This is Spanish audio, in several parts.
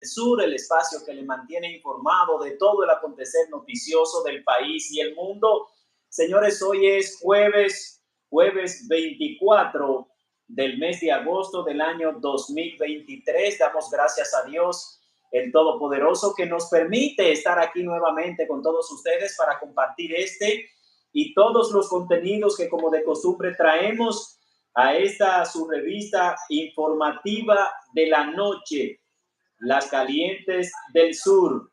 Sur, el espacio que le mantiene informado de todo el acontecer noticioso del país y el mundo. Señores, hoy es jueves 24 del mes de agosto del año 2023. Damos gracias a Dios, el Todopoderoso, que nos permite estar aquí nuevamente con todos ustedes para compartir este y todos los contenidos que, como de costumbre, traemos a esta su revista informativa de la noche, Las Calientes del Sur.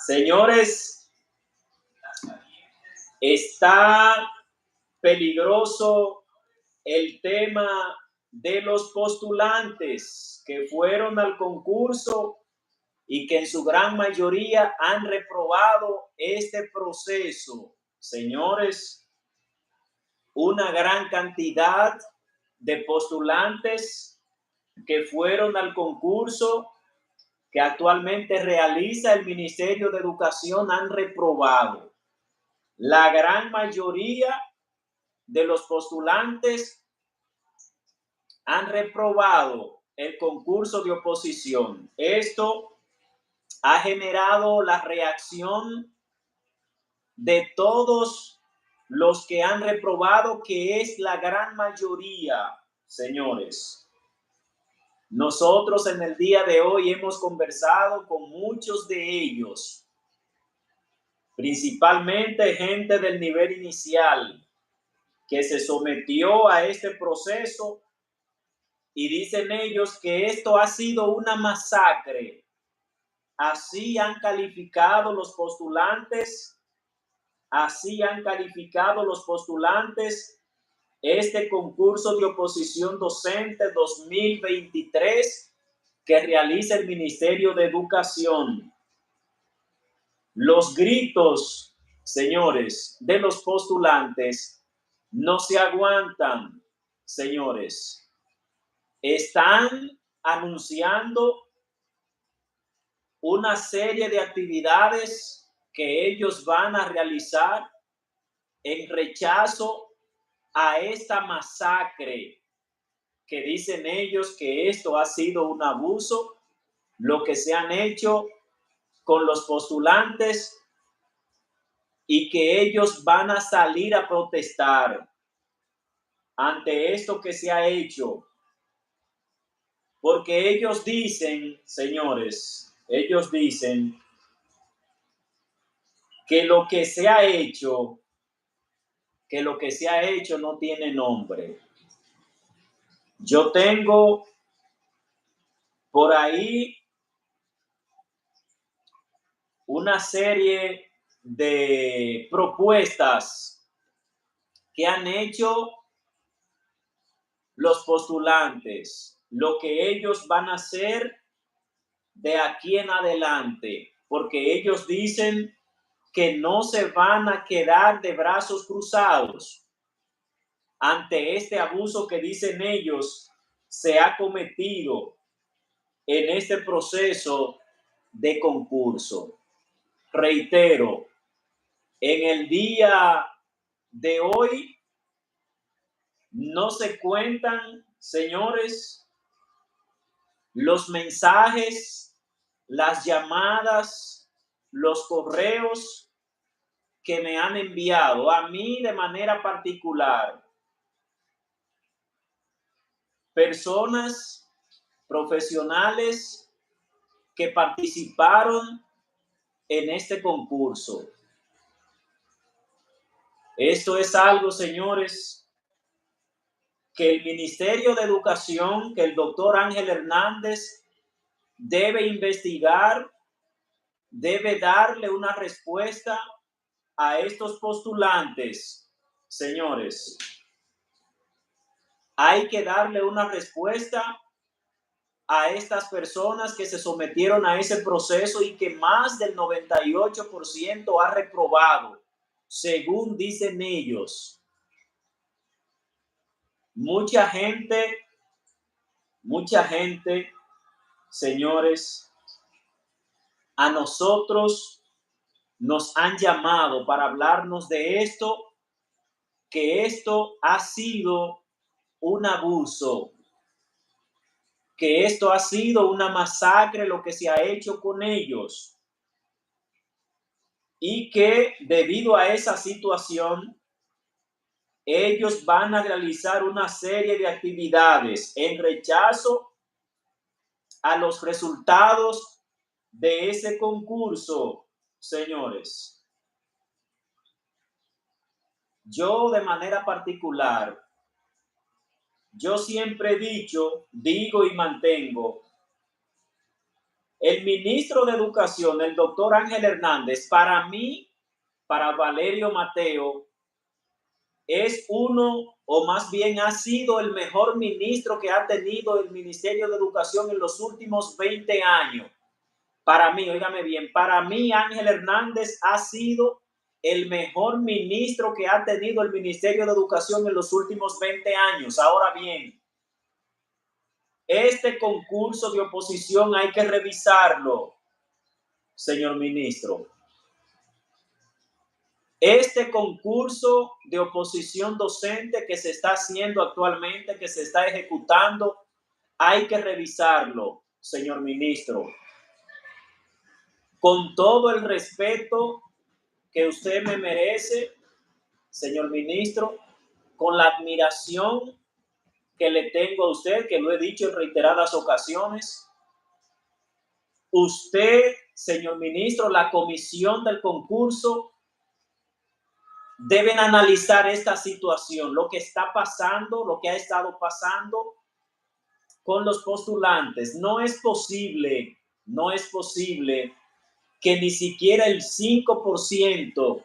Señores, está peligroso el tema de los postulantes que fueron al concurso y que en su gran mayoría han reprobado este proceso. Señores, una gran cantidad de postulantes que fueron al concurso que actualmente realiza el Ministerio de Educación han reprobado. La gran mayoría de los postulantes han reprobado el concurso de oposición. Esto ha generado la reacción de todos los que han reprobado, que es la gran mayoría, señores. Nosotros en el día de hoy hemos conversado con muchos de ellos, principalmente gente del nivel inicial que se sometió a este proceso, y dicen ellos que esto ha sido una masacre. Así han calificado los postulantes, este concurso de oposición docente 2023 que realiza el Ministerio de Educación. Los gritos, señores, de los postulantes no se aguantan, señores. Están anunciando una serie de actividades que ellos van a realizar en rechazo a esta masacre, que dicen ellos que esto ha sido un abuso, lo que se han hecho con los postulantes, y que ellos van a salir a protestar ante esto que se ha hecho, porque ellos dicen, señores, ellos dicen que lo que se ha hecho no tiene nombre. Yo tengo por ahí una serie de propuestas que han hecho los postulantes, lo que ellos van a hacer de aquí en adelante, porque ellos dicen que no se van a quedar de brazos cruzados ante este abuso que dicen ellos se ha cometido en este proceso de concurso. Reitero, en el día de hoy no se cuentan, señores, los mensajes, las llamadas, los correos que me han enviado a mí de manera particular personas profesionales que participaron en este concurso. Esto es algo, señores, que el Ministerio de Educación, que el doctor Ángel Hernández debe investigar, debe darle una respuesta a estos postulantes, señores. Hay que darle una respuesta a estas personas que se sometieron a ese proceso y que más del 98% ha reprobado, según dicen ellos. Mucha gente, señores, a nosotros nos han llamado para hablarnos de esto, que esto ha sido un abuso. que esto ha sido una masacre lo que se ha hecho con ellos y que debido a esa situación ellos van a realizar una serie de actividades en rechazo a los resultados de ese concurso, señores. Yo de manera particular, yo siempre he dicho, digo y mantengo, el ministro de Educación, el doctor Ángel Hernández, para mí, para Valerio Mateo, es uno, o más bien ha sido el mejor ministro que ha tenido el Ministerio de Educación en los últimos 20 años. Para mí, óigame bien, para mí Ángel Hernández ha sido el mejor ministro que ha tenido el Ministerio de Educación en los últimos 20 años. Ahora bien, este concurso de oposición hay que revisarlo, señor ministro. Este concurso de oposición docente que se está haciendo actualmente, que se está ejecutando, hay que revisarlo, señor ministro. Con todo el respeto que usted me merece, señor ministro, con la admiración que le tengo a usted, que lo he dicho en reiteradas ocasiones, usted, señor ministro, la comisión del concurso deben analizar esta situación, lo que está pasando, lo que ha estado pasando con los postulantes. No es posible que ni siquiera el 5%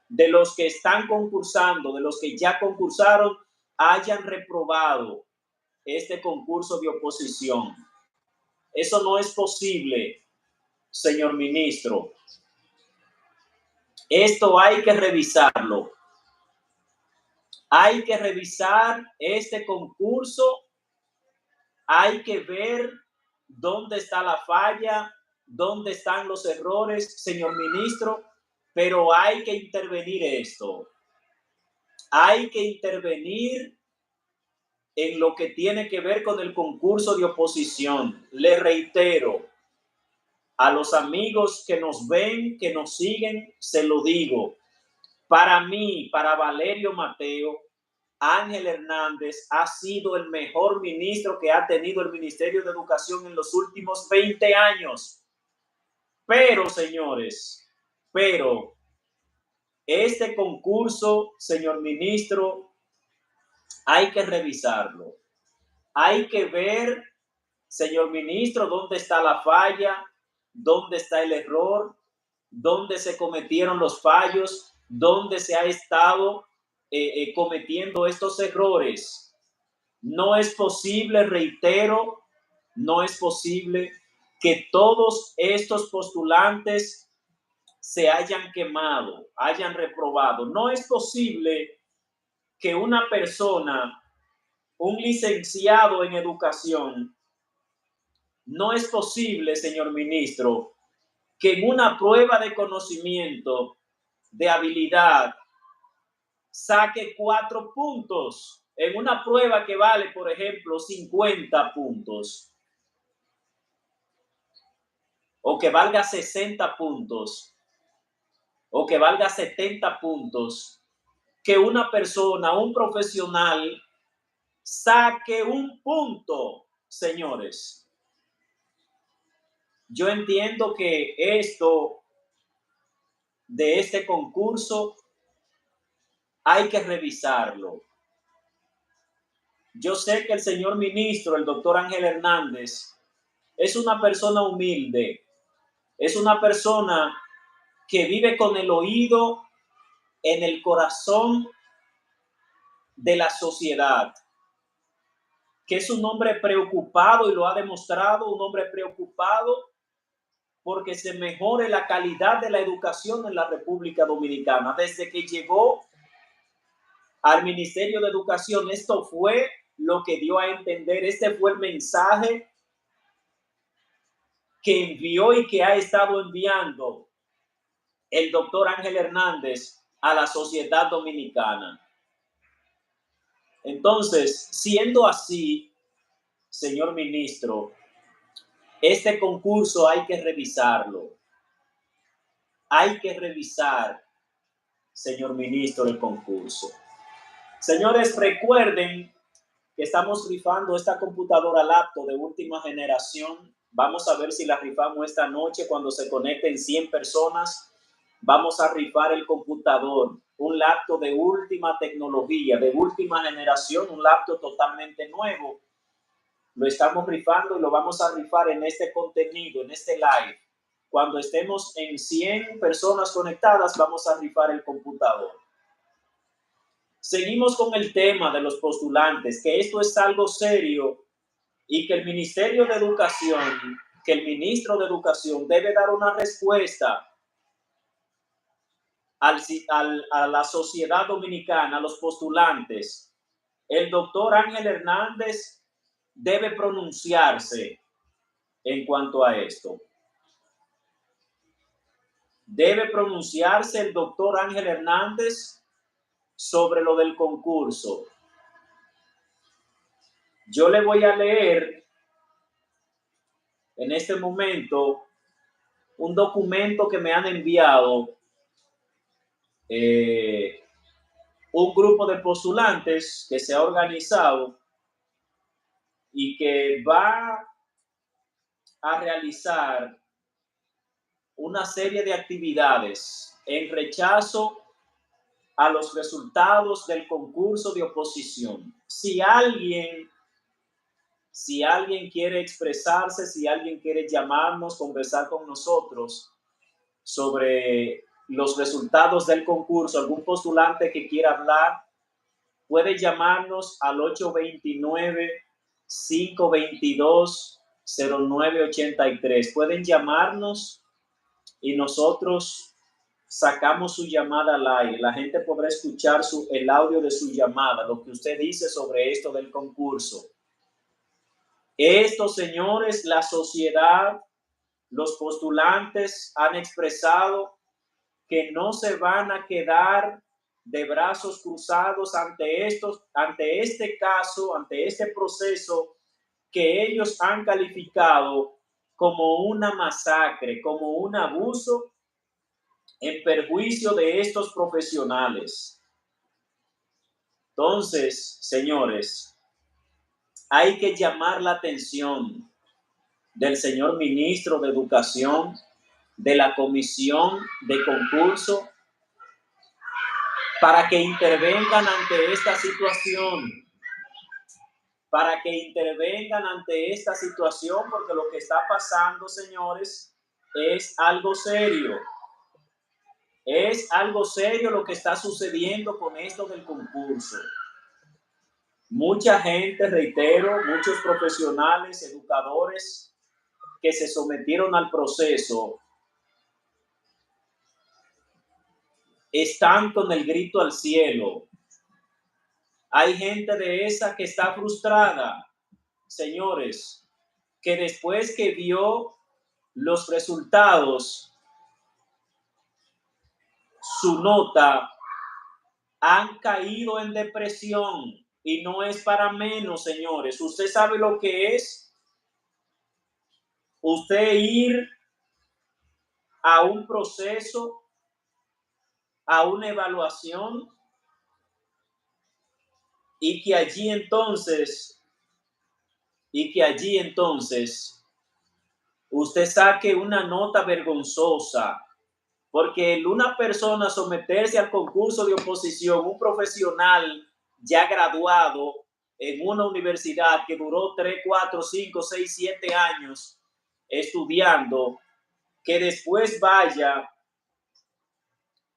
de los que están concursando, de los que ya concursaron, hayan reprobado este concurso de oposición. Eso no es posible, señor ministro. Esto hay que revisarlo. Hay que revisar este concurso. Hay que ver dónde está la falla, dónde están los errores, señor ministro, pero hay que intervenir esto. Hay que intervenir en lo que tiene que ver con el concurso de oposición. Le reitero, a los amigos que nos ven, que nos siguen, se lo digo. Para mí, para Valerio Mateo, Ángel Hernández ha sido el mejor ministro que ha tenido el Ministerio de Educación en los últimos 20 años. Pero, señores, este concurso, señor ministro, hay que revisarlo. Hay que ver, señor ministro, dónde está la falla, dónde está el error, dónde se cometieron los fallos, dónde se ha estado cometiendo estos errores. No es posible, reitero, no es posible que todos estos postulantes se hayan quemado, hayan reprobado. No es posible que una persona, un licenciado en educación, no es posible, señor ministro, que en una prueba de conocimiento, de habilidad, saque 4 puntos en una prueba que vale, por ejemplo, 50 puntos o que valga 60 puntos o que valga 70 puntos, que una persona, un profesional, saque 1 punto, señores. Yo entiendo que esto de este concurso hay que revisarlo. Yo sé que el señor ministro, el doctor Ángel Hernández, es una persona humilde, es una persona que vive con el oído en el corazón de la sociedad, que es un hombre preocupado y lo ha demostrado, un hombre preocupado porque se mejore la calidad de la educación en la República Dominicana. Desde que llegó al Ministerio de Educación, esto fue lo que dio a entender, este fue el mensaje que envió y que ha estado enviando el doctor Ángel Hernández a la sociedad dominicana. Entonces, siendo así, señor ministro, este concurso hay que revisarlo. Hay que revisar, señor ministro, el concurso. Señores, recuerden que estamos rifando esta computadora laptop de última generación. Vamos a ver si la rifamos esta noche cuando se conecten 100 personas. Vamos a rifar el computador, un laptop de última tecnología, de última generación, un laptop totalmente nuevo. Lo estamos rifando y lo vamos a rifar en este contenido, en este live. Cuando estemos en 100 personas conectadas, vamos a rifar el computador. Seguimos con el tema de los postulantes, que esto es algo serio y que el Ministerio de Educación, que el ministro de Educación debe dar una respuesta a la sociedad dominicana, a los postulantes. El doctor Ángel Hernández debe pronunciarse en cuanto a esto. Debe pronunciarse el doctor Ángel Hernández sobre lo del concurso. Yo le voy a leer en este momento un documento que me han enviado un grupo de postulantes que se ha organizado y que va a realizar una serie de actividades en rechazo a los resultados del concurso de oposición. Si alguien quiere expresarse, si alguien quiere llamarnos, conversar con nosotros sobre los resultados del concurso, algún postulante que quiera hablar, puede llamarnos al 829-522-0983. Pueden llamarnos y nosotros sacamos su llamada al aire. La gente podrá escuchar el audio de su llamada, lo que usted dice sobre esto del concurso. Esto, señores, la sociedad, los postulantes han expresado que no se van a quedar de brazos cruzados ante este caso, ante este proceso que ellos han calificado como una masacre, como un abuso en perjuicio de estos profesionales. Entonces, señores, hay que llamar la atención del señor ministro de Educación, de la comisión de concurso, para que intervengan ante esta situación, porque lo que está pasando, señores, es algo serio. Es algo serio lo que está sucediendo con esto del concurso. Mucha gente, reitero, muchos profesionales, educadores que se sometieron al proceso están con el grito al cielo. Hay gente de esa que está frustrada, señores, que después que vio los resultados, su nota, han caído en depresión. Y no es para menos, señores. Usted sabe lo que es usted ir a un proceso, a una evaluación, y que allí entonces usted saque una nota vergonzosa, porque una persona someterse al concurso de oposición, un profesional ya graduado en una universidad que duró 3, 4, 5, 6, 7 años estudiando, que después vaya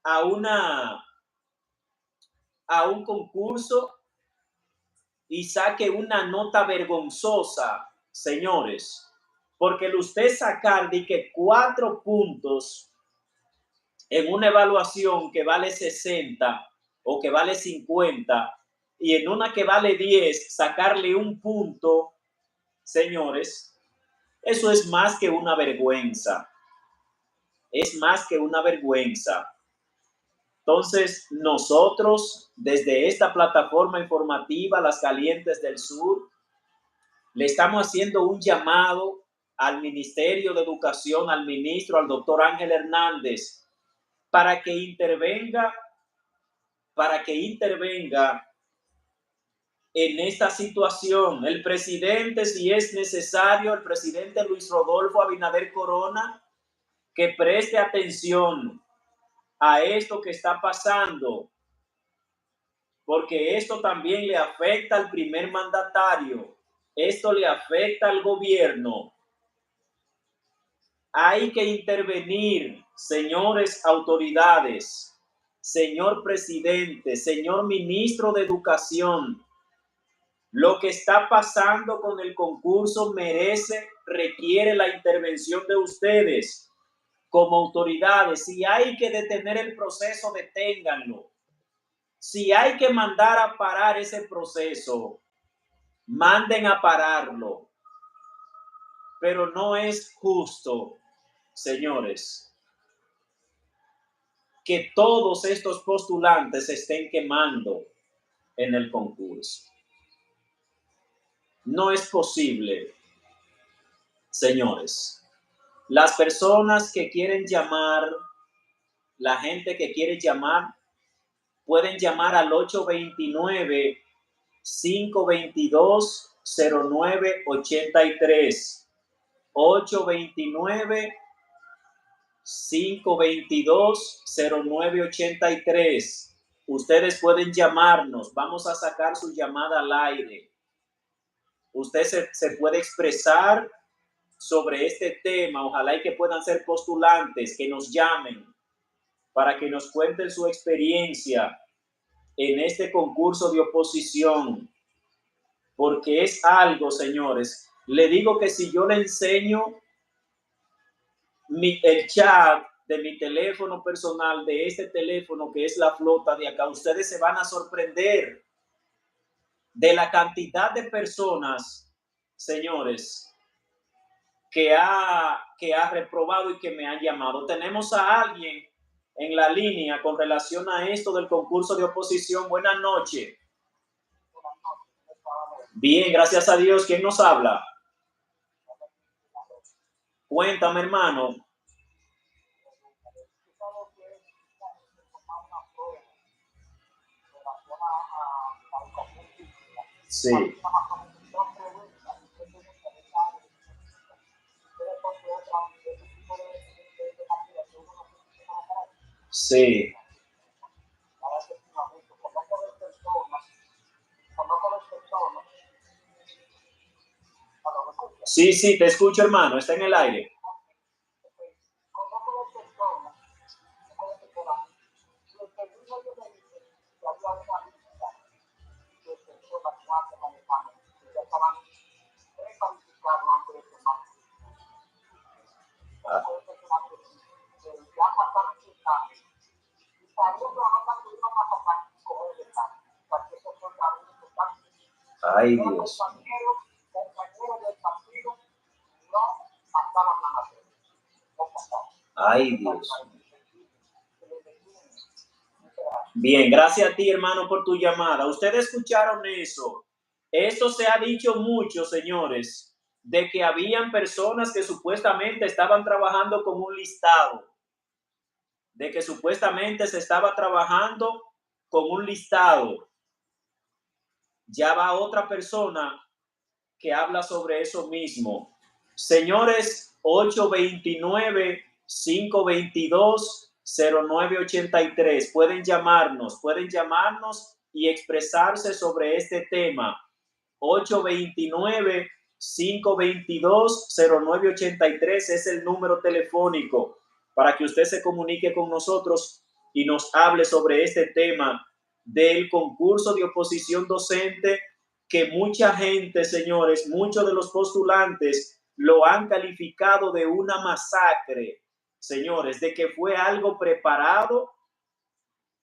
a un concurso y saque una nota vergonzosa, señores, porque usted sacar de que 4 puntos en una evaluación que vale 60 o que vale 50 y en una que vale 10 sacarle 1 punto, señores, eso es más que una vergüenza. Es más que una vergüenza. Entonces, nosotros, desde esta plataforma informativa, Las Calientes del Sur, Le estamos haciendo un llamado al Ministerio de Educación, al ministro, al doctor Ángel Hernández, para que intervenga, en esta situación. El presidente, si es necesario, el presidente Luis Rodolfo Abinader Corona, que preste atención a esto que está pasando, porque esto también le afecta al primer mandatario, esto le afecta al gobierno. Hay que intervenir, señores autoridades, señor presidente, señor ministro de Educación. Lo que está pasando con el concurso requiere la intervención de ustedes como autoridades. Si hay que detener el proceso, deténganlo. Si hay que mandar a parar ese proceso, manden a pararlo. Pero no es justo, señores, que todos estos postulantes se estén quemando en el concurso. No es posible, señores. Las personas que quieren llamar, la gente que quiere llamar, pueden llamar al 829-522-0983. 829-522-0983. Ustedes pueden llamarnos. Vamos a sacar su llamada al aire. Usted se puede expresar sobre este tema. Ojalá y que puedan ser postulantes, que nos llamen para que nos cuenten su experiencia en este concurso de oposición, porque es algo, señores. Le digo que si yo le enseño el chat de mi teléfono personal, de este teléfono que es la flota de acá, ustedes se van a sorprender de la cantidad de personas, señores, que ha reprobado y que me han llamado. Tenemos a alguien en la línea con relación a esto del concurso de oposición. Buenas noches. Bien, gracias a Dios. ¿Quién nos habla? Cuéntame, hermano. Sí. Sí. Sí, sí, te escucho, hermano. Está en el aire. Ay, Dios. Ay, Dios. Bien, gracias a ti, hermano, por tu llamada. Ustedes escucharon eso. Esto se ha dicho mucho, señores, de que habían personas que supuestamente estaban trabajando con un listado, de que supuestamente se estaba trabajando con un listado. Ya va otra persona que habla sobre eso mismo. Señores, 829-522-0983. Pueden llamarnos y expresarse sobre este tema. 829-522-0983 es el número telefónico para que usted se comunique con nosotros y nos hable sobre este tema del concurso de oposición docente, que mucha gente, señores, muchos de los postulantes lo han calificado de una masacre, señores, de que fue algo preparado,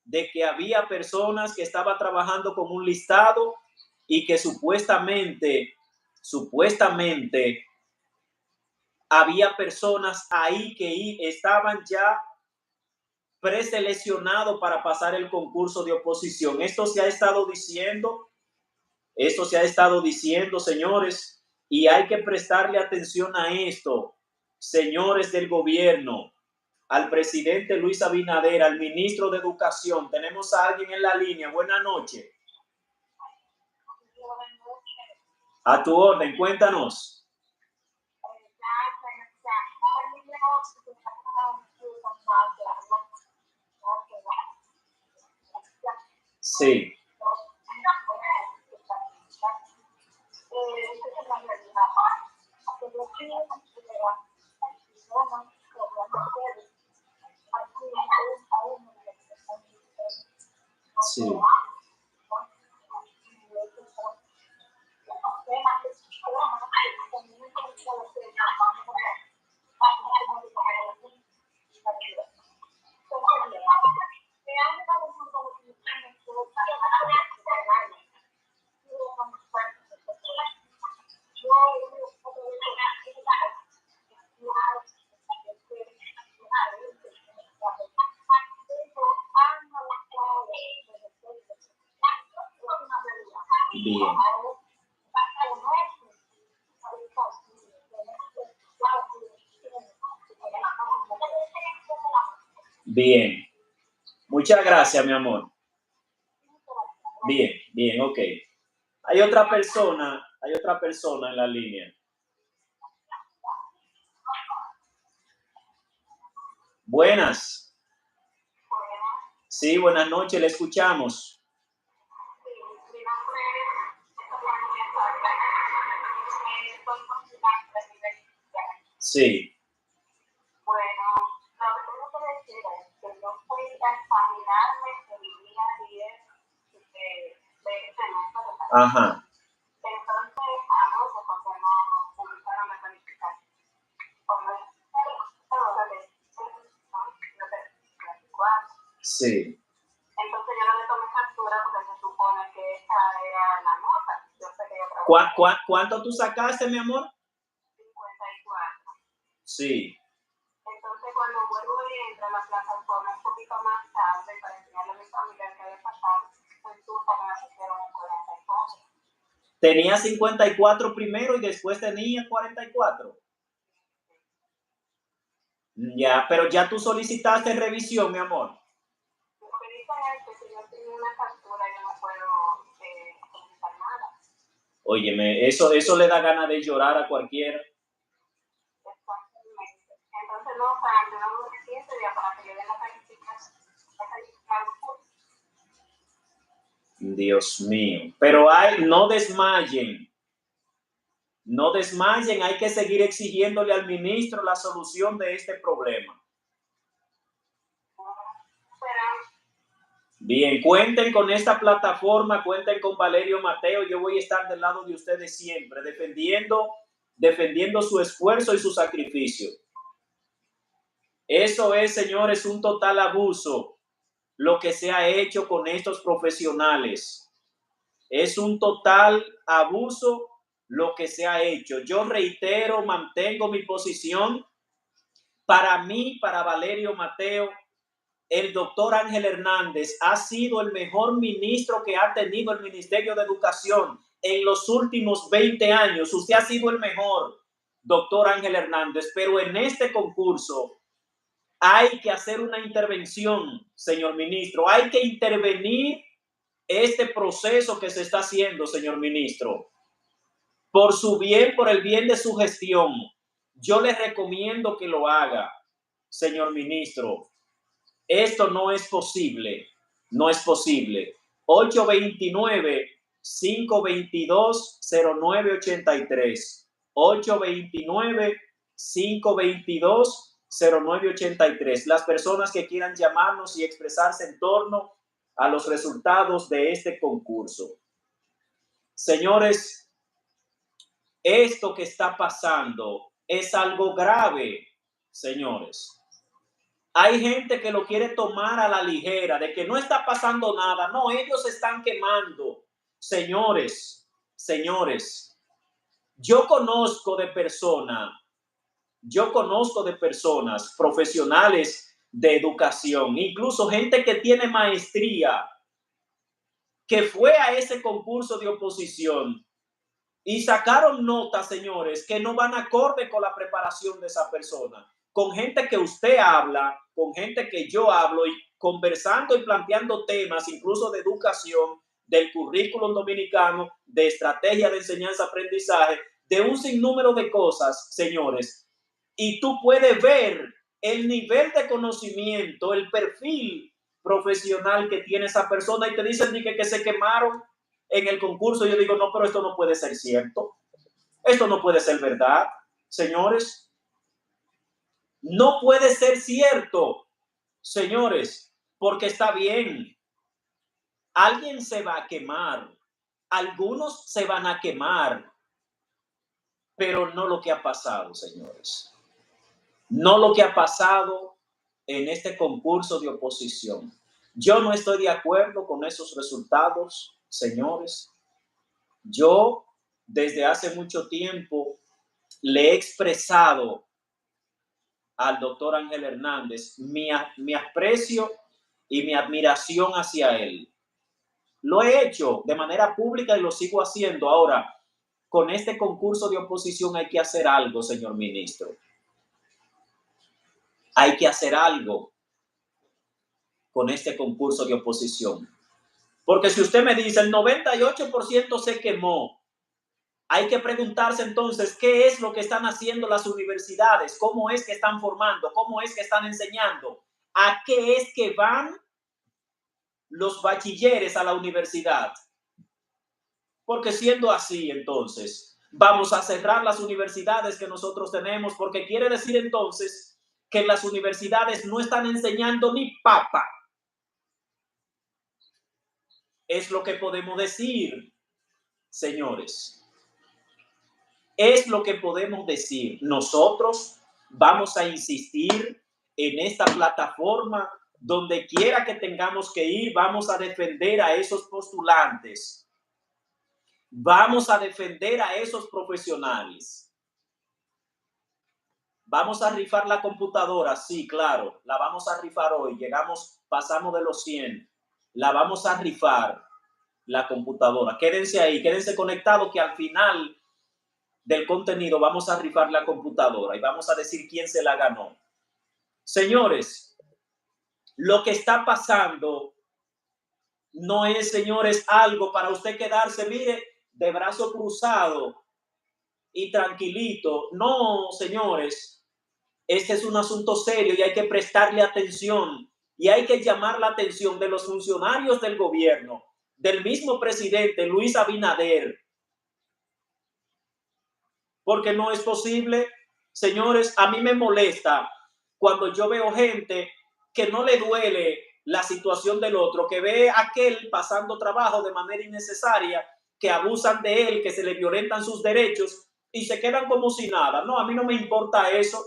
de que había personas que estaban trabajando con un listado y que supuestamente había personas ahí que estaban ya preseleccionados para pasar el concurso de oposición. Esto se ha estado diciendo, señores, Y hay que prestarle atención a esto, señores del gobierno, al presidente Luis Abinader, al ministro de Educación. Tenemos a alguien en la línea. Buenas noches. A tu orden, cuéntanos. Sí. Sí. Bien. Bien. Muchas gracias, mi amor. Bien, bien, ok. Hay otra persona en la línea. Buenas. Sí, buenas noches, le escuchamos. Sí. Bueno, lo que tengo que decir es que yo fui a examinarme el día 10 de este mes, ¿verdad? Ajá. Entonces, anoche, porque no publicaron la calificación, como es ahora de 24. Sí. Entonces, yo no le tomé captura porque se supone que esa era la nota. Yo sé que yo trabajé. ¿Cuánto tú sacaste, mi amor? 54. Sí. Entonces, cuando vuelvo y entro a la plataforma un poquito más tarde para enseñarle a mi familia que había pasado, pues tú también hicieron un 44. Tenía 54 primero y después tenía 44. Ya, pero ya tú solicitaste revisión, mi amor. Lo que dicen es que si yo tengo una captura, yo no puedo solicitar nada. Óyeme, eso le da ganas de llorar a cualquiera. Exactamente. Entonces, no, o sea, tenemos 7 días para que yo den la calificación. Dios mío. Pero no desmayen. No desmayen, hay que seguir exigiéndole al ministro la solución de este problema. Bien, cuenten con esta plataforma, cuenten con Valerio Mateo. Yo voy a estar del lado de ustedes siempre, defendiendo su esfuerzo y su sacrificio. Eso es, señores, un total abuso lo que se ha hecho con estos profesionales. Es un total abuso lo que se ha hecho. Yo reitero, mantengo mi posición. Para mí, para Valerio Mateo, el doctor Ángel Hernández ha sido el mejor ministro que ha tenido el Ministerio de Educación en los últimos 20 años. Usted ha sido el mejor, doctor Ángel Hernández, pero en este concurso hay que hacer una intervención, señor ministro. Hay que intervenir este proceso que se está haciendo, señor ministro. Por su bien, por el bien de su gestión, yo le recomiendo que lo haga, señor ministro. Esto no es posible, no es posible. 829-522-0983. 829-522-0983. Las personas que quieran llamarnos y expresarse en torno a los resultados de este concurso. Señores, esto que está pasando es algo grave, señores. Hay gente que lo quiere tomar a la ligera, de que no está pasando nada. No, ellos se están quemando. Señores, yo conozco de personas profesionales de educación, incluso gente que tiene maestría, que fue a ese concurso de oposición y sacaron notas, señores, que no van acorde con la preparación de esa persona. Con gente que usted habla, con gente que yo hablo, y conversando y planteando temas, incluso de educación, del currículum dominicano, de estrategia de enseñanza-aprendizaje, de un sinnúmero de cosas, señores. Y tú puedes ver el nivel de conocimiento, el perfil profesional que tiene esa persona, y te dicen que se quemaron en el concurso. Yo digo, no, pero esto no puede ser cierto. Esto no puede ser verdad, señores. No puede ser cierto, señores, porque está bien. Alguien se va a quemar. Algunos se van a quemar, pero no lo que ha pasado, señores. No lo que ha pasado en este concurso de oposición. Yo no estoy de acuerdo con esos resultados, señores. Yo desde hace mucho tiempo le he expresado al doctor Ángel Hernández mi aprecio y mi admiración hacia él. Lo he hecho de manera pública y lo sigo haciendo. Ahora, con este concurso de oposición hay que hacer algo, señor ministro. Hay que hacer algo con este concurso de oposición. Porque si usted me dice el 98% se quemó, hay que preguntarse entonces qué es lo que están haciendo las universidades, cómo es que están formando, cómo es que están enseñando, a qué es que van los bachilleres a la universidad. Porque siendo así, entonces, vamos a cerrar las universidades que nosotros tenemos, porque quiere decir entonces que las universidades no están enseñando ni papa. Es lo que podemos decir, señores. Es lo que podemos decir. Nosotros vamos a insistir en esta plataforma. Donde quiera que tengamos que ir, vamos a defender a esos postulantes. Vamos a defender a esos profesionales. Vamos a rifar la computadora, sí, claro, la vamos a rifar hoy. Pasamos de los 100. La vamos a rifar, la computadora. Quédense ahí, quédense conectados, que al final del contenido vamos a rifar la computadora y vamos a decir quién se la ganó. Señores, lo que está pasando no es, señores, algo para usted quedarse, mire, de brazo cruzado y tranquilito. No, señores, este es un asunto serio y hay que prestarle atención, y hay que llamar la atención de los funcionarios del gobierno, del mismo presidente Luis Abinader, porque no es posible, señores. A mí me molesta cuando yo veo gente que no le duele la situación del otro, que ve a aquel pasando trabajo de manera innecesaria, que abusan de él, que se le violentan sus derechos y se quedan como si nada. No, a mí no me importa eso.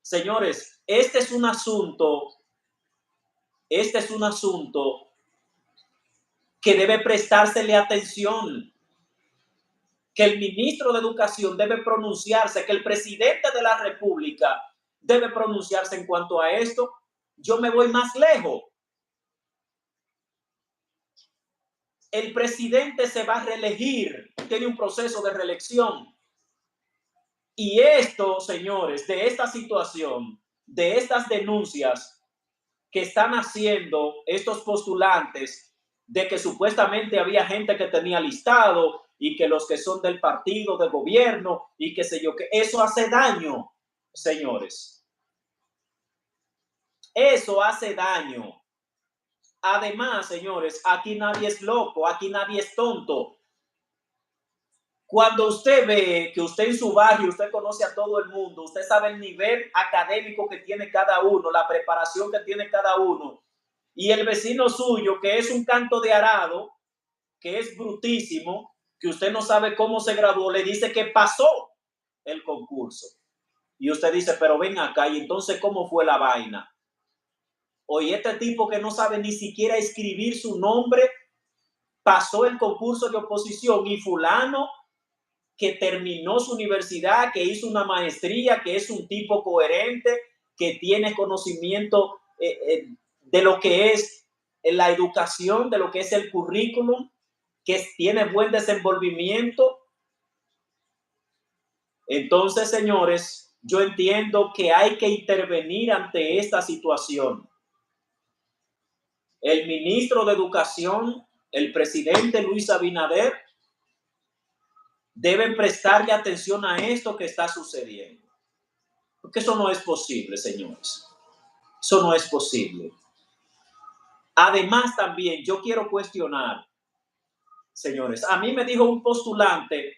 Señores, este es un asunto que debe prestársele atención, que el ministro de Educación debe pronunciarse, que el presidente de la República debe pronunciarse en cuanto a esto. Yo me voy más lejos. El presidente se va a reelegir, tiene un proceso de reelección. Y esto, señores, de esta situación, de estas denuncias que están haciendo estos postulantes, de que supuestamente había gente que tenía listado y que los que son del partido de gobierno y qué sé yo, que eso hace daño, señores. Eso hace daño. Además, señores, aquí nadie es loco, aquí nadie es tonto. Cuando usted ve que usted en su barrio, usted conoce a todo el mundo, usted sabe el nivel académico que tiene cada uno, la preparación que tiene cada uno, y el vecino suyo, que es un canto de arado, que es brutísimo, que usted no sabe cómo se graduó, le dice que pasó el concurso. Y usted dice, pero ven acá, y entonces, ¿cómo fue la vaina? Oye, este tipo que no sabe ni siquiera escribir su nombre, pasó el concurso de oposición, y fulano que terminó su universidad, que hizo una maestría, que es un tipo coherente, que tiene conocimiento de lo que es la educación, de lo que es el currículum, que tiene buen desenvolvimiento. Entonces, señores, yo entiendo que hay que intervenir ante esta situación. El ministro de Educación, el presidente Luis Abinader, deben prestarle atención a esto que está sucediendo. Porque eso no es posible, señores. Eso no es posible. Además, también yo quiero cuestionar, señores, a mí me dijo un postulante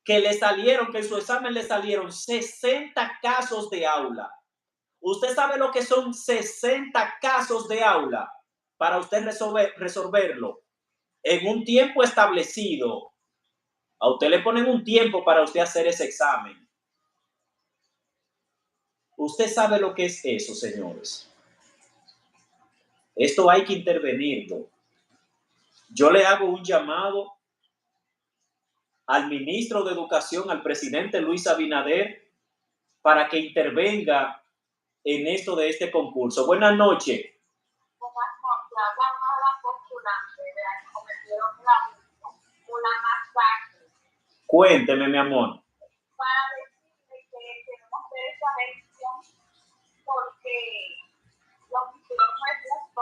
que en su examen le salieron 60 casos de aula. ¿Usted sabe lo que son 60 casos de aula para usted resolverlo en un tiempo establecido? A usted le ponen un tiempo para usted hacer ese examen. Usted sabe lo que es eso, señores. Esto hay que intervenirlo. Yo le hago un llamado al ministro de Educación, al presidente Luis Abinader, para que intervenga en esto de este concurso. Buenas noches. Buenas noches. Hablamos a la postulante de la que cometieron una masacre. Cuénteme, mi amor. Para decirle que tenemos derecho a elección porque lo que hicieron no es justo.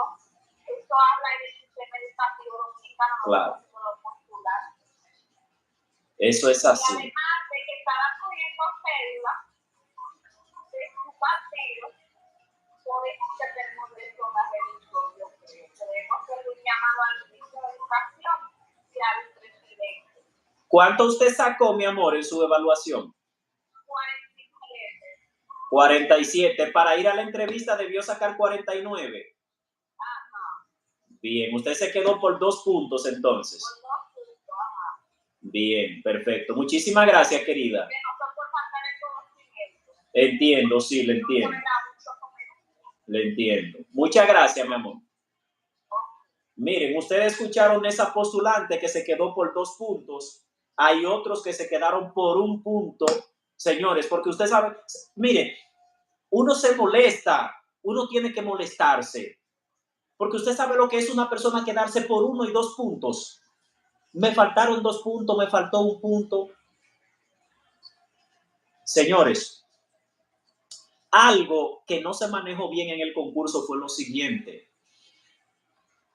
Esto habla del sistema educativo dominicano, Claro. no los postulantes. Eso es así. Y además de que estaban cogiendo cédulas de su partido, por eso que tenemos derecho a una elección, yo creo. Debemos hacer un llamado al ministro de Educación y al presidente. ¿Cuánto usted sacó, mi amor, en su evaluación? 47. 47. Para ir a la entrevista debió sacar 49. Ajá. Bien, usted se quedó por 2 puntos entonces. Por 2 puntos, ajá. Bien, perfecto. Muchísimas gracias, querida. Que no fue por faltar el conocimiento. Entiendo, sí, le entiendo. Le entiendo. Muchas gracias, mi amor. Miren, ustedes escucharon esa postulante que se quedó por 2 puntos. Hay otros que se quedaron por 1 punto, señores, porque usted sabe, miren, uno se molesta, uno tiene que molestarse, porque usted sabe lo que es una persona quedarse por 1 y 2 puntos. Me faltaron 2 puntos, me faltó 1 punto. Señores, algo que no se manejó bien en el concurso fue lo siguiente.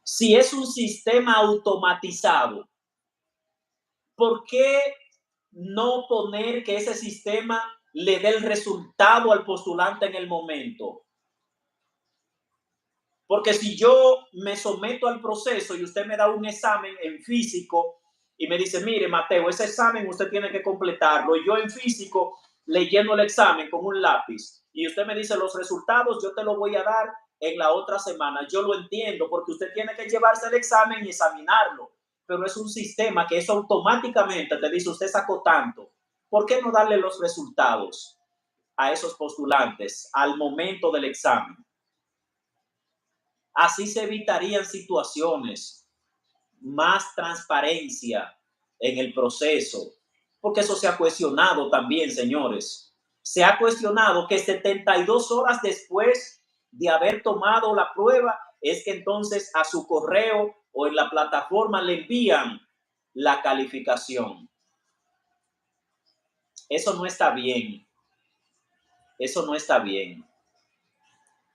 Si es un sistema automatizado, ¿por qué no poner que ese sistema le dé el resultado al postulante en el momento? Porque si yo me someto al proceso y usted me da un examen en físico y me dice, mire, Mateo, ese examen usted tiene que completarlo, y yo en físico le lleno el examen con un lápiz y usted me dice los resultados, yo te lo voy a dar en la otra semana. Yo lo entiendo porque usted tiene que llevarse el examen y examinarlo, pero es un sistema que eso automáticamente te dice, usted sacó tanto. ¿Por qué no darle los resultados a esos postulantes al momento del examen? Así se evitarían situaciones, más transparencia en el proceso, porque eso se ha cuestionado también, señores. Se ha cuestionado que 72 horas después de haber tomado la prueba, es que entonces a su correo o en la plataforma le envían la calificación. Eso no está bien. Eso no está bien.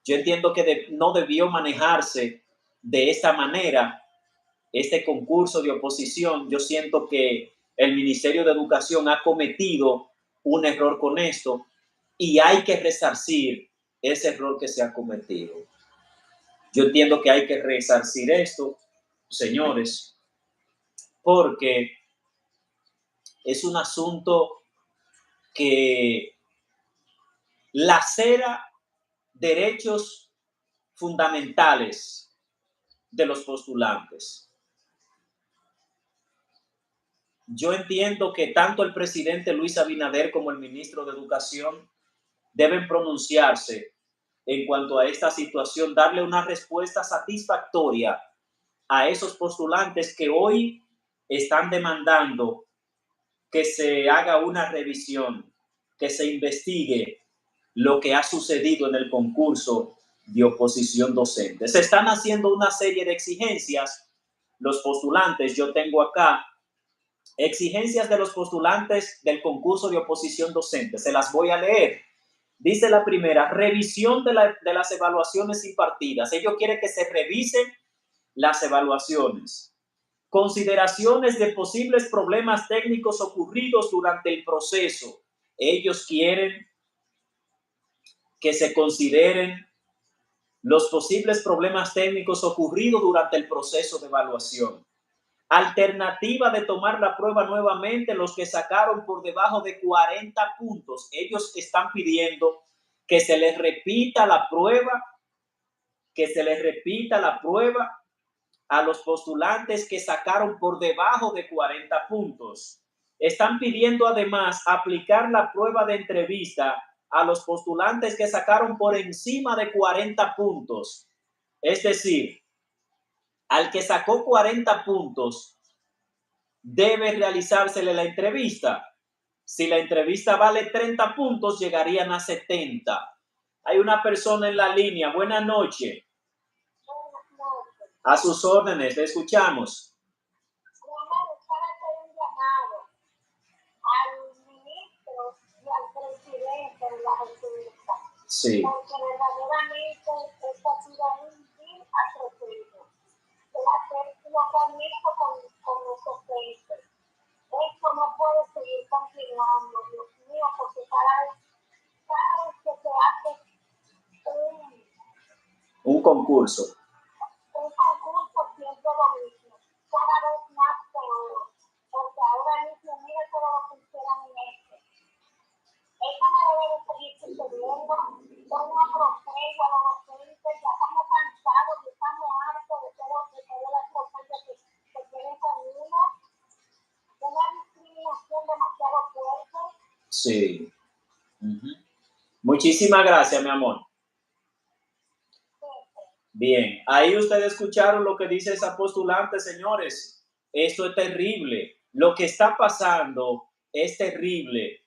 Yo entiendo que no debió manejarse de esta manera este concurso de oposición. Yo siento que el Ministerio de Educación ha cometido un error con esto y hay que resarcir ese error que se ha cometido. Yo entiendo que hay que resarcir esto, señores, porque es un asunto que lacera derechos fundamentales de los postulantes. Yo entiendo que tanto el presidente Luis Abinader como el ministro de Educación deben pronunciarse en cuanto a esta situación, darle una respuesta satisfactoria a esos postulantes que hoy están demandando que se haga una revisión, que se investigue lo que ha sucedido en el concurso de oposición docente. Se están haciendo una serie de exigencias los postulantes. Yo tengo acá exigencias de los postulantes del concurso de oposición docente. Se las voy a leer. Dice la primera, revisión de las evaluaciones impartidas. Ellos quieren que se revisen las evaluaciones. Consideraciones de posibles problemas técnicos ocurridos durante el proceso. Ellos quieren que se consideren los posibles problemas técnicos ocurridos durante el proceso de evaluación. Alternativa de tomar la prueba nuevamente los que sacaron por debajo de 40 puntos. Ellos están pidiendo que se les repita la prueba, a los postulantes que sacaron por debajo de 40 puntos. Están pidiendo además aplicar la prueba de entrevista a los postulantes que sacaron por encima de 40 puntos. Es decir, al que sacó 40 puntos, debe realizársele la entrevista. Si la entrevista vale 30 puntos, llegarían a 70. Hay una persona en la línea. Buenas noches. A sus órdenes, le escuchamos. Sí. Porque verdaderamente esto ha sido un bien atropello. El hacer lo conmigo con los docentes. Esto no puede seguir continuando, Dios mío, porque cada vez que se hace un concurso siempre lo mismo, cada vez más peor, porque ahora mismo mire todo lo que hicieron en esto. Eso no debe de seguir sucediendo, son una grosería a los docentes, ya estamos cansados, ya estamos hartos de todas las cosas que tienen con uno, una discriminación demasiado fuerte. Sí. Muchísimas gracias, mi amor. Bien, ahí ustedes escucharon lo que dice esa postulante, señores. Esto es terrible. Lo que está pasando es terrible.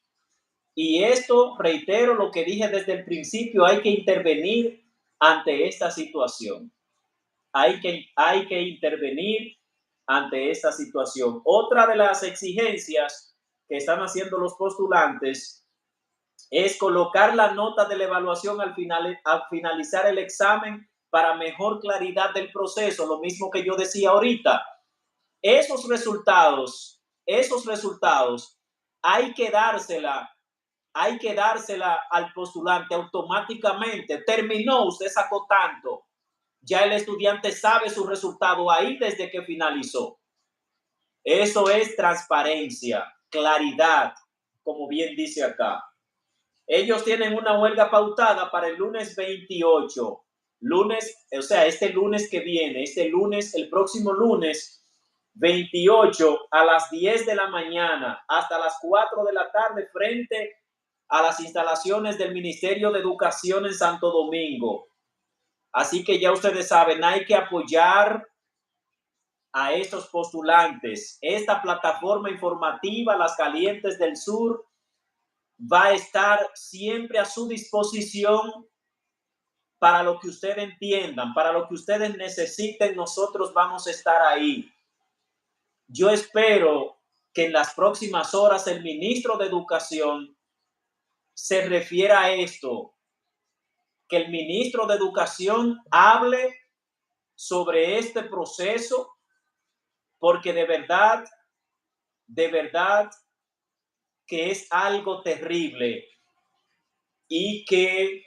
Y esto, reitero lo que dije desde el principio, hay que intervenir ante esta situación. Hay que intervenir ante esta situación. Otra de las exigencias que están haciendo los postulantes es colocar la nota de la evaluación al finalizar el examen para mejor claridad del proceso, lo mismo que yo decía ahorita. Esos resultados hay que dársela al postulante automáticamente. Terminó, usted sacó tanto. Ya el estudiante sabe su resultado ahí desde que finalizó. Eso es transparencia, claridad, como bien dice acá. Ellos tienen una huelga pautada para el lunes 28. Este lunes que viene, el próximo lunes 28 a las 10 de la mañana hasta las 4 de la tarde frente a las instalaciones del Ministerio de Educación en Santo Domingo. Así que ya ustedes saben, hay que apoyar a estos postulantes. Esta plataforma informativa, Las Calientes del Sur, va a estar siempre a su disposición para lo que ustedes entiendan, para lo que ustedes necesiten. Nosotros vamos a estar ahí. Yo espero que en las próximas horas el ministro de Educación se refiera a esto, que el ministro de Educación hable sobre este proceso, porque de verdad que es algo terrible y que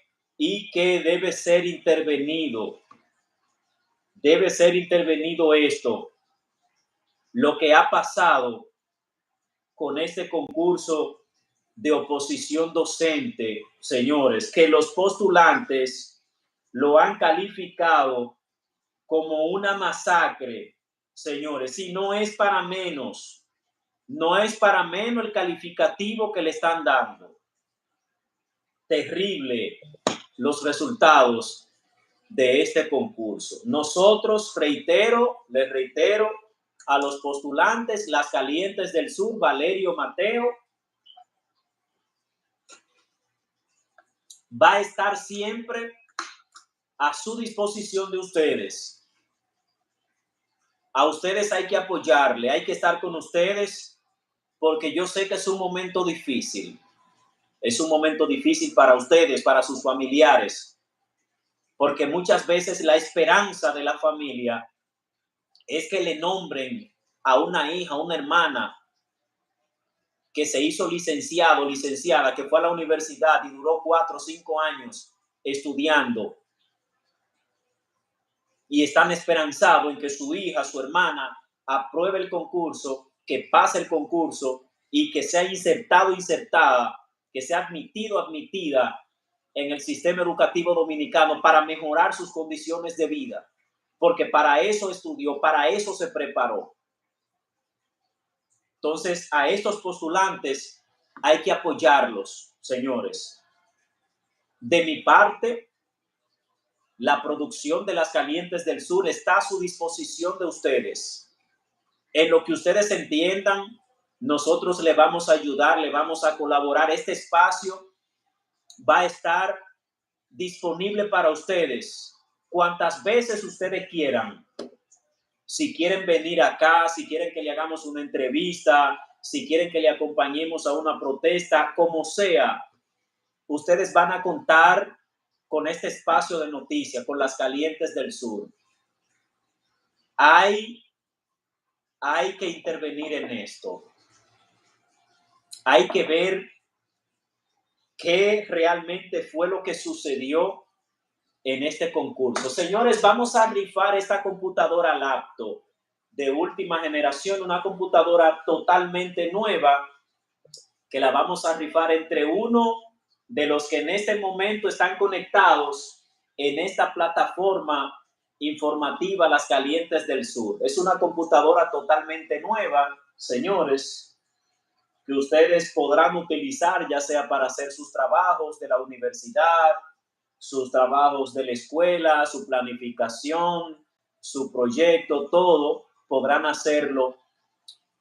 debe ser intervenido. Debe ser intervenido esto. Lo que ha pasado con este concurso de oposición docente, señores, que los postulantes lo han calificado como una masacre, señores, y no es para menos. No es para menos el calificativo que le están dando. Terrible los resultados de este concurso. Nosotros, les reitero a los postulantes, Las Calientes del Sur, Valerio Mateo, va a estar siempre a su disposición de ustedes. A ustedes hay que apoyarle, hay que estar con ustedes porque yo sé que es un momento difícil. Es un momento difícil para ustedes, para sus familiares, porque muchas veces la esperanza de la familia es que le nombren a una hija, a una hermana que se hizo licenciado, licenciada, que fue a la universidad y duró 4 o 5 años estudiando y están esperanzados en que su hija, su hermana, apruebe el concurso, que pase el concurso y que sea insertado, insertada, que sea admitido, admitida en el sistema educativo dominicano para mejorar sus condiciones de vida, porque para eso estudió, para eso se preparó. Entonces, a estos postulantes hay que apoyarlos, señores. De mi parte, la producción de Las Calientes del Sur está a su disposición de ustedes. En lo que ustedes entiendan, nosotros le vamos a ayudar, le vamos a colaborar. Este espacio va a estar disponible para ustedes cuantas veces ustedes quieran. Si quieren venir acá, si quieren que le hagamos una entrevista, si quieren que le acompañemos a una protesta, como sea, ustedes van a contar con este espacio de noticias, con Las Calientes del Sur. Hay que intervenir en esto. Hay que ver qué realmente fue lo que sucedió en este concurso. Señores, vamos a rifar esta computadora laptop de última generación, una computadora totalmente nueva que la vamos a rifar entre uno de los que en este momento están conectados en esta plataforma informativa Las Calientes del Sur. Es una computadora totalmente nueva, señores, que ustedes podrán utilizar ya sea para hacer sus trabajos de la universidad, sus trabajos de la escuela, su planificación, su proyecto, todo podrán hacerlo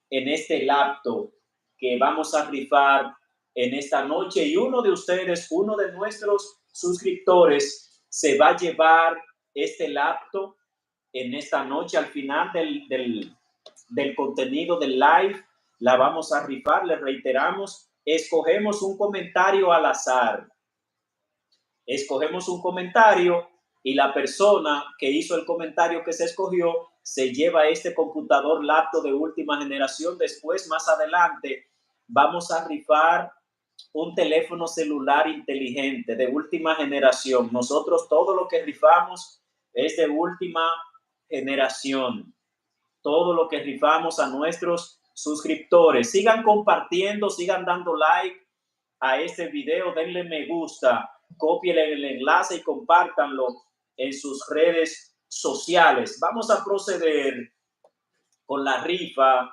en este laptop que vamos a rifar en esta noche. Y uno de ustedes, uno de nuestros suscriptores, se va a llevar este laptop en esta noche. Al final del contenido del live, la vamos a rifar. Les reiteramos, escogemos un comentario al azar. Escogemos un comentario y la persona que hizo el comentario que se escogió se lleva este computador laptop de última generación. Después, más adelante, vamos a rifar un teléfono celular inteligente de última generación. Nosotros todo lo que rifamos es de última generación. Todo lo que rifamos a nuestros suscriptores. Sigan compartiendo, sigan dando like a este video, denle me gusta, copien el enlace y compártanlo en sus redes sociales. Vamos a proceder con la rifa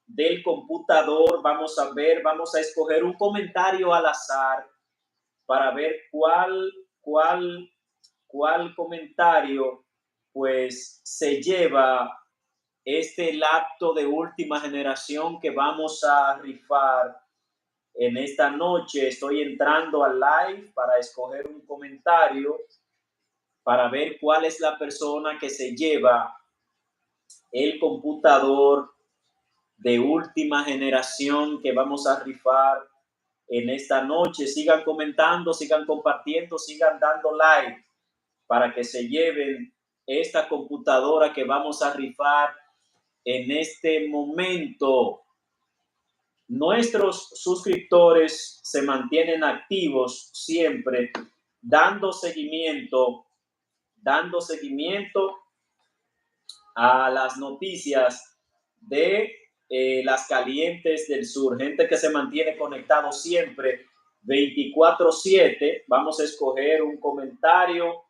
del computador. Vamos a escoger un comentario al azar para ver cuál comentario pues se lleva este laptop de última generación que vamos a rifar en esta noche. Estoy entrando al live para escoger un comentario para ver cuál es la persona que se lleva el computador de última generación que vamos a rifar en esta noche. Sigan comentando, sigan compartiendo, sigan dando like para que se lleven esta computadora que vamos a rifar en este momento. Nuestros suscriptores se mantienen activos siempre, dando seguimiento a las noticias de Las Calientes del Sur. Gente que se mantiene conectado siempre 24/7. Vamos a escoger un comentario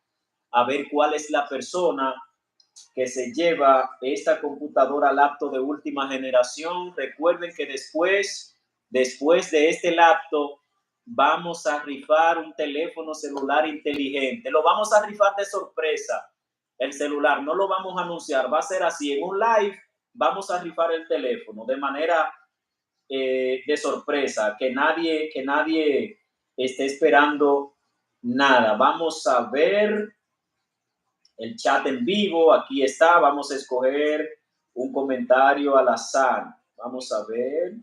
a ver cuál es la persona que se lleva esta computadora laptop de última generación. Recuerden que después de este laptop vamos a rifar un teléfono celular inteligente. Lo vamos a rifar de sorpresa. El celular no lo vamos a anunciar, va a ser así. En un live vamos a rifar el teléfono de manera de sorpresa, que nadie esté esperando nada. Vamos a ver el chat en vivo. Aquí está. Vamos a escoger un comentario al azar. Vamos a ver.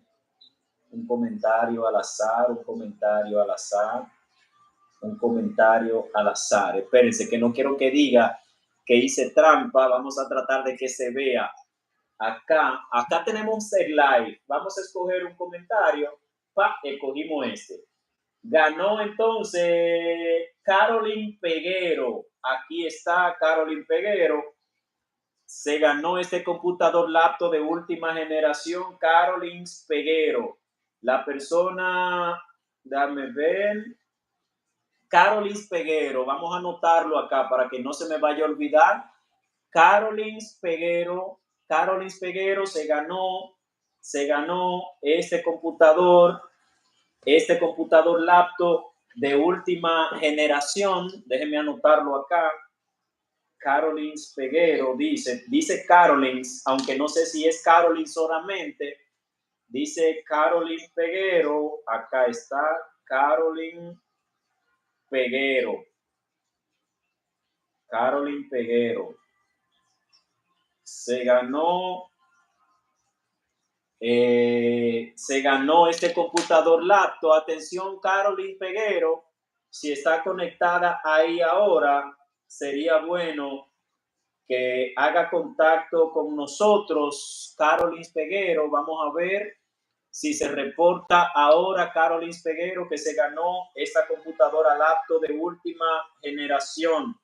Un comentario al azar, un comentario al azar, un comentario al azar. Espérense, que no quiero que diga que hice trampa. Vamos a tratar de que se vea. Acá tenemos el live. Vamos a escoger un comentario. Escogimos este. Ganó entonces Caroline Peguero. Aquí está Caroline Peguero. Se ganó este computador laptop de última generación, Caroline Peguero. La persona, déjame ver, Caroline Peguero. Vamos a anotarlo acá para que no se me vaya a olvidar. Caroline Peguero se ganó este computador laptop de última generación. Déjenme anotarlo acá. Caroline Peguero dice Caroline, aunque no sé si es Caroline solamente. Dice Caroline Peguero. Acá está Caroline Peguero. Caroline Peguero. Se ganó este computador laptop. Atención, Caroline Peguero. Si está conectada ahí ahora, sería bueno que haga contacto con nosotros, Caroline Peguero. Vamos a ver si se reporta ahora Caroline Peguero, que se ganó esta computadora laptop de última generación.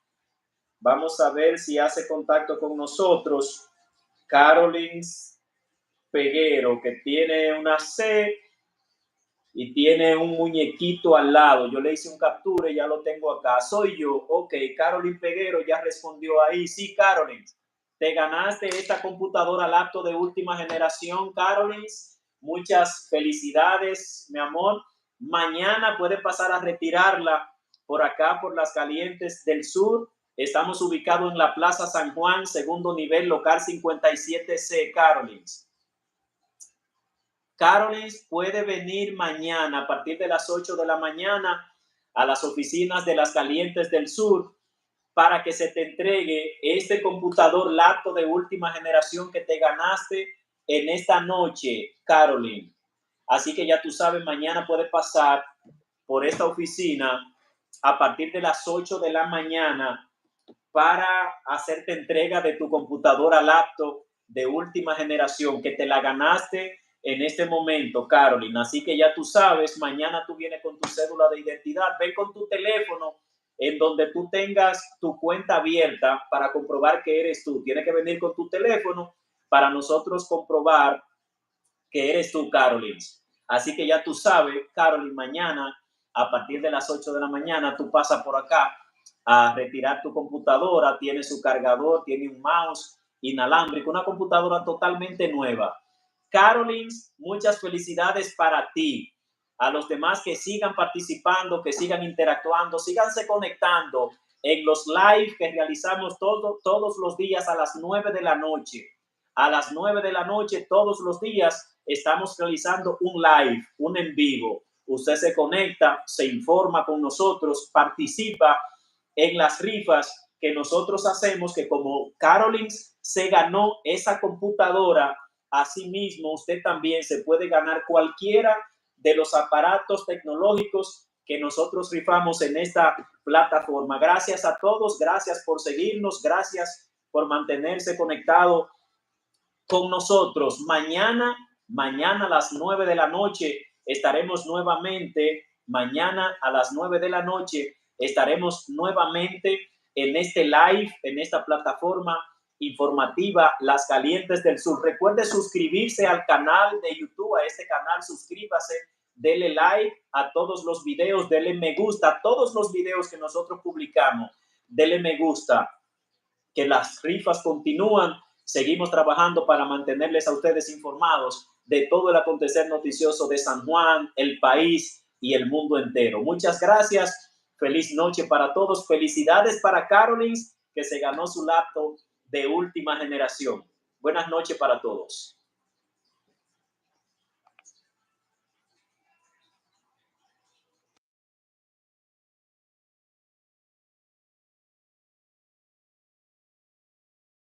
Vamos a ver si hace contacto con nosotros. Caroline Peguero, que tiene una C y tiene un muñequito al lado. Yo le hice un captura y ya lo tengo acá. Soy yo. Ok, Caroline Peguero ya respondió ahí. Sí, Caroline, te ganaste esta computadora laptop de última generación, Caroline. Muchas felicidades, mi amor. Mañana puede pasar a retirarla por acá, por las Calientes del Sur. Estamos ubicados en la Plaza San Juan, segundo nivel, local 57C, Caroline. Caroline puede venir mañana a partir de las 8 de la mañana a las oficinas de las Calientes del Sur para que se te entregue este computador laptop de última generación que te ganaste en esta noche, Caroline. Así que ya tú sabes, mañana puedes pasar por esta oficina a partir de las 8 de la mañana para hacerte entrega de tu computadora laptop de última generación que te la ganaste en este momento, Caroline. Así que ya tú sabes, mañana tú vienes con tu cédula de identidad, ven con tu teléfono en donde tú tengas tu cuenta abierta para comprobar que eres tú. Tienes que venir con tu teléfono para nosotros comprobar que eres tú, Caroline. Así que ya tú sabes, Caroline, mañana a partir de las 8 de la mañana tú pasas por acá a retirar tu computadora. Tiene su cargador, tiene un mouse inalámbrico, una computadora totalmente nueva. Caroline, muchas felicidades para ti. A los demás que sigan participando, que sigan interactuando, síganse conectando en los live que realizamos todos los días a las 9 de la noche. A las 9 de la noche todos los días estamos realizando un live, un en vivo. Usted se conecta, se informa con nosotros, participa en las rifas que nosotros hacemos, que como Caroline se ganó esa computadora, asimismo usted también se puede ganar cualquiera de los aparatos tecnológicos que nosotros rifamos en esta plataforma. Gracias a todos, gracias por seguirnos, gracias por mantenerse conectado con nosotros. Mañana a las 9 de la noche estaremos nuevamente, mañana a las 9 de la noche estaremos nuevamente en este live, en esta plataforma informativa Las Calientes del Sur. Recuerde suscribirse al canal de YouTube, a este canal, suscríbase, dele like a todos los videos, dele me gusta a todos los videos que nosotros publicamos, dele me gusta, que las rifas continúan. Seguimos trabajando para mantenerles a ustedes informados de todo el acontecer noticioso de San Juan, el país y el mundo entero. Muchas gracias. Feliz noche para todos. Felicidades para Caroline, que se ganó su laptop de última generación. Buenas noches para todos.